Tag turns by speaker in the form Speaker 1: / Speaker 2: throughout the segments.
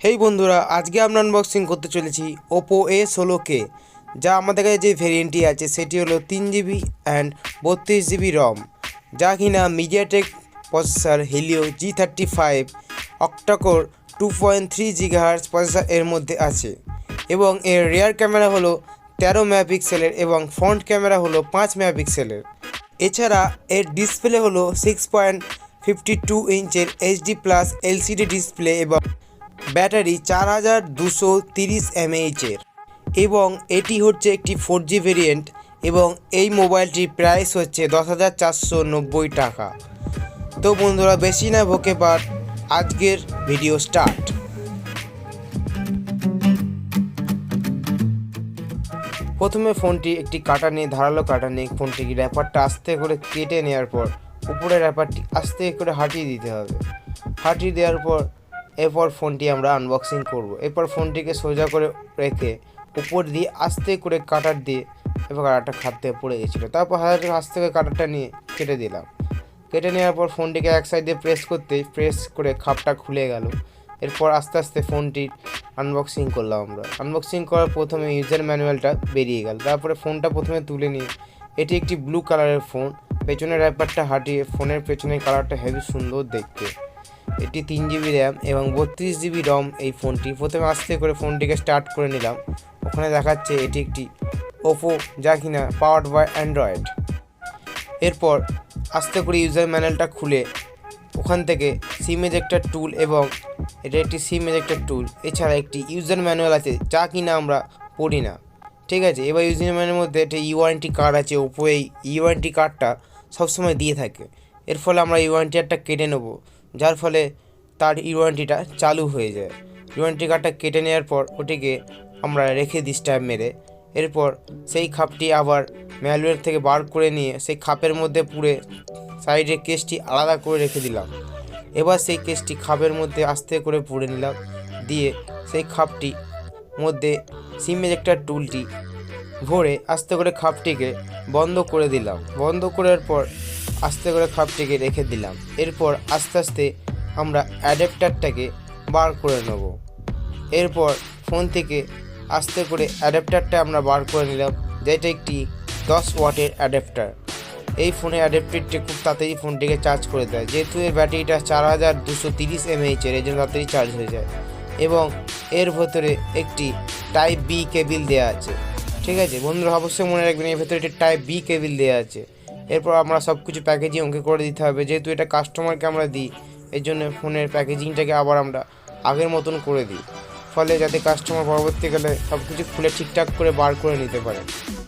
Speaker 1: হেই বন্ধুরা, আজকে আমরা আনবক্সিং করতে চলেছি ওপো A16k, যা আমাদের কাছে যে ভেরিয়েন্টটি আছে সেটি হলো 3GB অ্যান্ড 32GB রম, যা কিনা MediaTek processor Helio G35 octa-core 2.3 GHz processor এর মধ্যে আছে এবং এর রিয়ার ক্যামেরা হলো 13 মেগাপিক্সেলের এবং ফ্রন্ট ক্যামেরা হলো 5 মেগাপিক্সেলের। এছাড়া এর ডিসপ্লে হলো 6.52 ইঞ্চের HD+ LCD ডিসপ্লে এবং ব্যাটারি 4230 mAh এবং এটি হচ্ছে একটি 4G ভেরিয়েন্ট এবং এই মোবাইলটির প্রাইস হচ্ছে 10,490 টাকা। তো বন্ধুরা, বেশি না বকে পার, আজকের ভিডিও স্টার্ট। প্রথমে ফোনটি একটি কাটা নিয়ে ধারালো কাটা নিয়ে ফোনটিকে র্যাপারটা আস্তে করে কেটে নেওয়ার পর উপরে র্যাপারটি আস্তে করে হাঁটিয়ে দিতে হবে। হাঁটিয়ে দেওয়ার পর এরপর ফোনটি আমরা আনবক্সিং করব। এরপর ফোনটিকে সোজা করে রেখে উপর দিয়ে আস্তে করে কাটার দিয়ে এবার কাটারটা খাত থেকে পড়ে গেছিলো, তারপর আস্তে করে কাটারটা নিয়ে কেটে দিলাম। কেটে নেওয়ার পর ফোনটিকে এক সাইড দিয়ে প্রেস করে খাপটা খুলে গেল। এরপর আস্তে আস্তে ফোনটির আনবক্সিং করলাম আমরা। আনবক্সিং করার প্রথমে ইউজার ম্যানুয়ালটা বেরিয়ে গেল। তারপরে ফোনটা প্রথমে তুলে নিয়ে, এটি একটি ব্লু কালারের ফোন। পেছনের র্যাপারটা হাঁটিয়ে ফোনের পেছনের কালারটা হেভি সুন্দর দেখতে। এটি 3GB র্যাম এবং 32GB রম এই ফোনটি। প্রথমে আস্তে করে ফোনটিকে স্টার্ট করে নিলাম। ওখানে দেখাচ্ছে এটি একটি ওপো, যা কিনা পাওয়ার্ড বাই অ্যান্ড্রয়েড। এরপর আস্তে করে ইউজার ম্যানুয়ালটা খুলে ওখান থেকে সিম এজেক্টর টুল এবং এটা একটি সিম এজেক্টর টুল, এছাড়া একটি ইউজার ম্যানুয়াল আছে যা কিনা আমরা পড়ি না, ঠিক আছে। এবার ইউজার ম্যানুয়ালের মধ্যে একটা ইউআরএনটি কার্ড আছে। ওপো এই ইউআরএনটি কার্ডটা সবসময় দিয়ে থাকে। এর ফলে আমরা ইউআরএনটি কার্ডটা কেটে নেবো, যার ফলে তার ইউআরএনটিটা চালু হয়ে যায়। ইউআরএনটি কার্ডটা কেটে নেওয়ার পর ওটিকে আমরা রেখে দিই স্ট্যাম্প মেরে। এরপর সেই খাপটি আবার ম্যানুয়াল থেকে বার করে নিয়ে সেই খাপের মধ্যে পুরে সাইডের কেসটি আলাদা করে রেখে দিলাম। এবার সেই কেসটি খাপের মধ্যে আস্তে করে পুরে নিলাম, দিয়ে সেই খাপটি মধ্যে সিম এজেক্টর টুলটি ভরে আস্তে করে খাপটিকে বন্ধ করে দিলাম। বন্ধ করার পর আস্তে করে খাপটিকে রেখে দিলাম। এরপর আস্তে আস্তে আমরা অ্যাডাপ্টারটাকে বার করে নেব। এরপর ফোন থেকে আস্তে করে অ্যাডাপ্টারটা আমরা বার করে নিলাম, যেটা একটি 10 ওয়াটের অ্যাডাপ্টার। এই ফোনের অ্যাডাপ্টারটি খুব তাড়াতাড়ি ফোনটিকে চার্জ করে দেয়, যেহেতু এর ব্যাটারিটা 4230 mAh এই জন্য তাড়াতাড়ি চার্জ হয়ে যায়। এবং এর ভেতরে একটি টাইপ বি কেবিল দেওয়া আছে, ঠিক আছে বন্ধুরা, অবশ্যই মনে রাখবেন এর ভেতরে একটি টাইপ বি কেবিল দেওয়া আছে। এরপর আমরা সব কিছু প্যাকেজিং ওকে করে দিতে হবে, যেহেতু এটা কাস্টমারকে আমরা দিই, এর জন্য ফোনের প্যাকেজিংটাকে আবার আমরা আগের মতন করে দিই, ফলে যাতে কাস্টমার পরবর্তীকালে সব কিছু খুলে ঠিকঠাক করে বার করে নিতে পারে।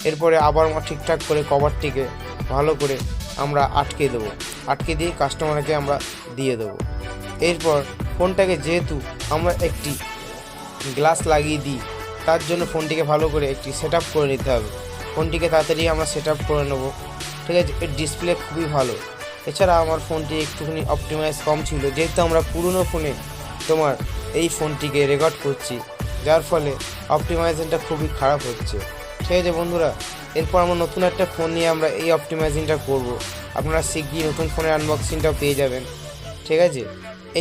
Speaker 1: এরপরে আবার ঠিকঠাক করে কভারটিকে ভালো করে আমরা আটকে দেবো, আটকে দিয়ে কাস্টমারকে আমরা দিয়ে দেবো। এরপর ফোনটাকে যেহেতু আমরা একটি গ্লাস লাগিয়ে দিই, তার জন্য ফোনটিকে ভালো করে একটি সেট আপ করে নিতে হবে। ফোনটিকে তাড়াতাড়ি আমরা সেট আপ করে নেবো, ঠিক আছে। এর ডিসপ্লে খুবই ভালো। এছাড়া আমার ফোনটি একটুখানি অপটিমাইজ কম ছিল, যেহেতু আমরা পুরনো ফোনে তোমার এই ফোনটিকে রেকর্ড করছি, যার ফলে অপটিমাইজেশনটা খুবই খারাপ হচ্ছে, ঠিক আছে বন্ধুরা। এরপর আমরা নতুন একটা ফোন নিয়ে আমরা এই অপটিমাইজিংটা করব। আপনারা শিগগিরই নতুন ফোনের আনবক্সিংটাও পেয়ে যাবেন, ঠিক আছে।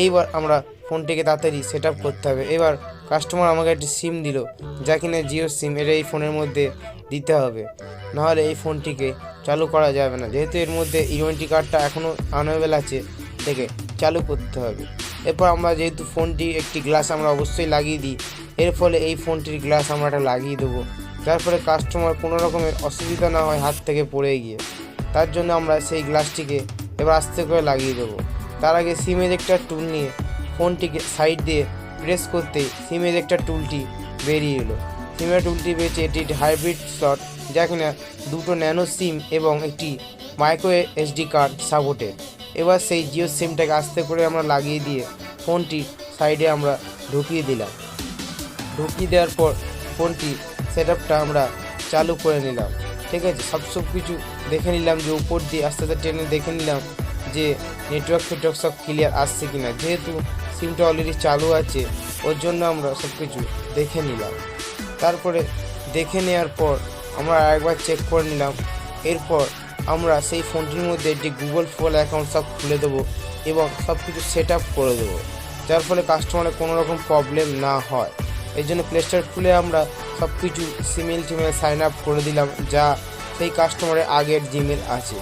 Speaker 1: এইবার আমরা ফোনটিকে তাড়াতাড়ি সেট আপ করতে হবে। এবার কাস্টমার আমাকে একটি সিম দিল, যা কিনা জিও সিম। এটা এই ফোনের মধ্যে দিতে হবে, নাহলে এই ফোনটিকে চালু করা যাবে না, যেহেতু এর মধ্যে ইউএনটি কার্ডটা এখনও আনঅ্যাভেলেবল আছে, থেকে চালু করতে হবে। এরপর আমরা যেহেতু ফোনটি একটি গ্লাস আমরা অবশ্যই লাগিয়ে দিই, এর ফলে এই ফোনটির গ্লাস আমরা একটা লাগিয়ে দেবো, যার ফলে কাস্টমার কোনো রকমের অসুবিধা না হয় হাত থেকে পড়ে গিয়ে। তার জন্য আমরা সেই গ্লাসটিকে এবার আস্তে করে লাগিয়ে দেবো। তার আগে সিম এজেক্টর টুল নিয়ে ফোনটিকে সাইড দিয়ে প্রেস করতে সিম এজেক্টর টুলটি বেরিয়ে এলো। সিমের টুলটি বেরিয়েছে, এটি হাইব্রিড স্লট, যা কিনা দুটো ন্যানো সিম এবং একটি মাইক্রোএসডি কার্ড সাপোর্টেড। এবার সেই জিও সিমটাকে আস্তে করে আমরা লাগিয়ে দিয়ে ফোনটি সাইডে আমরা ঢুকিয়ে দিলাম। ঢুকিয়ে দেওয়ার পর ফোনটি সেট আপটা আমরা চালু করে নিলাম, ঠিক আছে। সব কিছু দেখে নিলাম, যে উপর দিয়ে আস্তে আস্তে টেনে দেখে নিলাম যে নেটওয়ার্ক সব ক্লিয়ার আসছে কিনা। যেহেতু সিমটা অলরেডি চালু আছে, ওর জন্য আমরা সব কিছু দেখে নিলাম। তারপরে দেখে নেওয়ার পর আমরা আরেকবার চেক করে নিলাম। এরপর আমরা সেই ফোনটির মধ্যে একটি গুগল ফোন অ্যাকাউন্ট সব খুলে দেবো এবং সব কিছু সেট আপ করে দেবো। যার ফলে কাস্টমারের কোনো রকম প্রবলেম না হয়। এই জন্য প্লে স্টোর খুলে আমরা সব কিছু সিমেল টিমেল সাইন আপ করে দিলাম যা সেই কাস্টমারের আগের জিমেল আছে।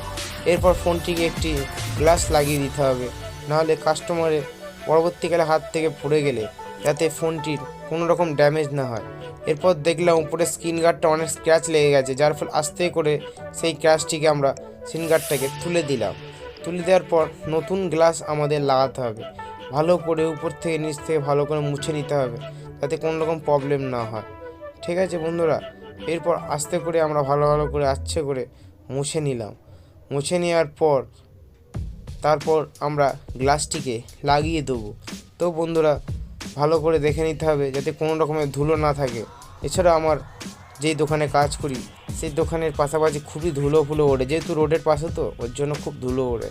Speaker 1: এরপর ফোনটিকে একটি গ্লাস লাগিয়ে দিতে হবে, নাহলে কাস্টমারের পরবর্তীকালে হাত থেকে পড়ে গেলে যাতে ফোনটির কোনো রকম ড্যামেজ না হয়। এরপর দেখলাম উপরে স্ক্রিন গার্ডটা অনেক স্ক্র্যাচ লেগে গেছে, যার ফলে আস্তে করে সেই ক্র্যাচটিকে আমরা স্ক্রিন গার্ডটাকে তুলে দিলাম। তুলে দেওয়ার পর নতুন গ্লাস আমাদের লাগাতে হবে, ভালো করে উপর থেকে নিচ থেকে ভালো করে মুছে নিতে হবে যাতে কোনো রকম প্রবলেম না হয়। ঠিক আছে বন্ধুরা, এরপর আস্তে করে আমরা ভালো করে আচ্ছা করে মুছে নিলাম। মুছে নেওয়ার পর তারপর আমরা গ্লাসটিকে লাগিয়ে দেবো। তো বন্ধুরা, ভালো করে দেখে নিতে হবে যাতে কোনো রকমের ধুলো না থাকে। এছাড়া আমার যেই দোকানে কাজ করি সেই দোকানের পাশাপাশি খুবই ধুলো ফুলো ওড়ে, যেহেতু রোডের পাশে তো ওর জন্য খুব ধুলো ওড়ে।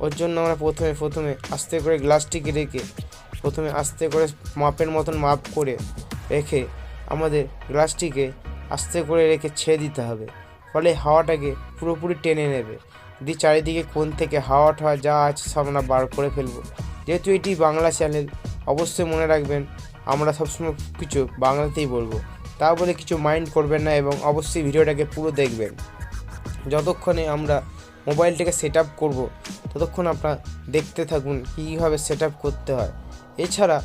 Speaker 1: ওর জন্য আমরা প্রথমে আস্তে করে গ্লাসটিকে রেখে আস্তে করে মাপের মতন মাপ করে রেখে আমাদের গ্লাসটিকে আস্তে করে রেখে ছেড়ে দিতে হবে, ফলে হাওয়াটাকে পুরোপুরি টেনে নেবে। যদি চারিদিকে কোণ থেকে হাওয়া যা আছে সব আমরা বার করে ফেলবো। যেহেতু এটি বাংলা চ্যানেল, অবশ্যই মনে রাখবেন আমরা সবসময় কিছু বাংলাতেই বলবো, তা বলে কিছু মাইন্ড করবেন না এবং অবশ্যই ভিডিওটাকে পুরো দেখবেন। যতক্ষণে আমরা মোবাইলটাকে সেট আপ করবো ততক্ষণ আপনারা দেখতে থাকুন কীভাবে সেট আপ করতে হয়। এছাড়া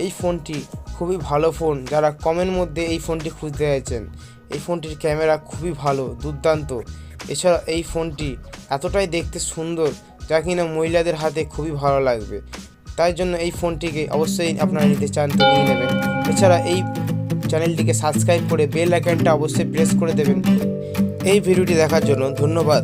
Speaker 1: এই ফোনটি খুবই ভালো ফোন, যারা কমের মধ্যে এই ফোনটি খুঁজতে চাইছেন। এই ফোনটির ক্যামেরা খুবই ভালো, দুর্দান্ত। এছাড়া এই ফোনটি এতটাই দেখতে সুন্দর যা কিনা মহিলাদের হাতে খুবই ভালো লাগবে। তাই জন্য এই ফোনটিকে অবশ্যই আপনারা নিতে চান তো নিয়ে নেবেন। এছাড়া এই চ্যানেলটিকে সাবস্ক্রাইব করে বেল আইকনটা অবশ্যই প্রেস করে দেবেন। এই ভিডিওটি দেখার জন্য ধন্যবাদ।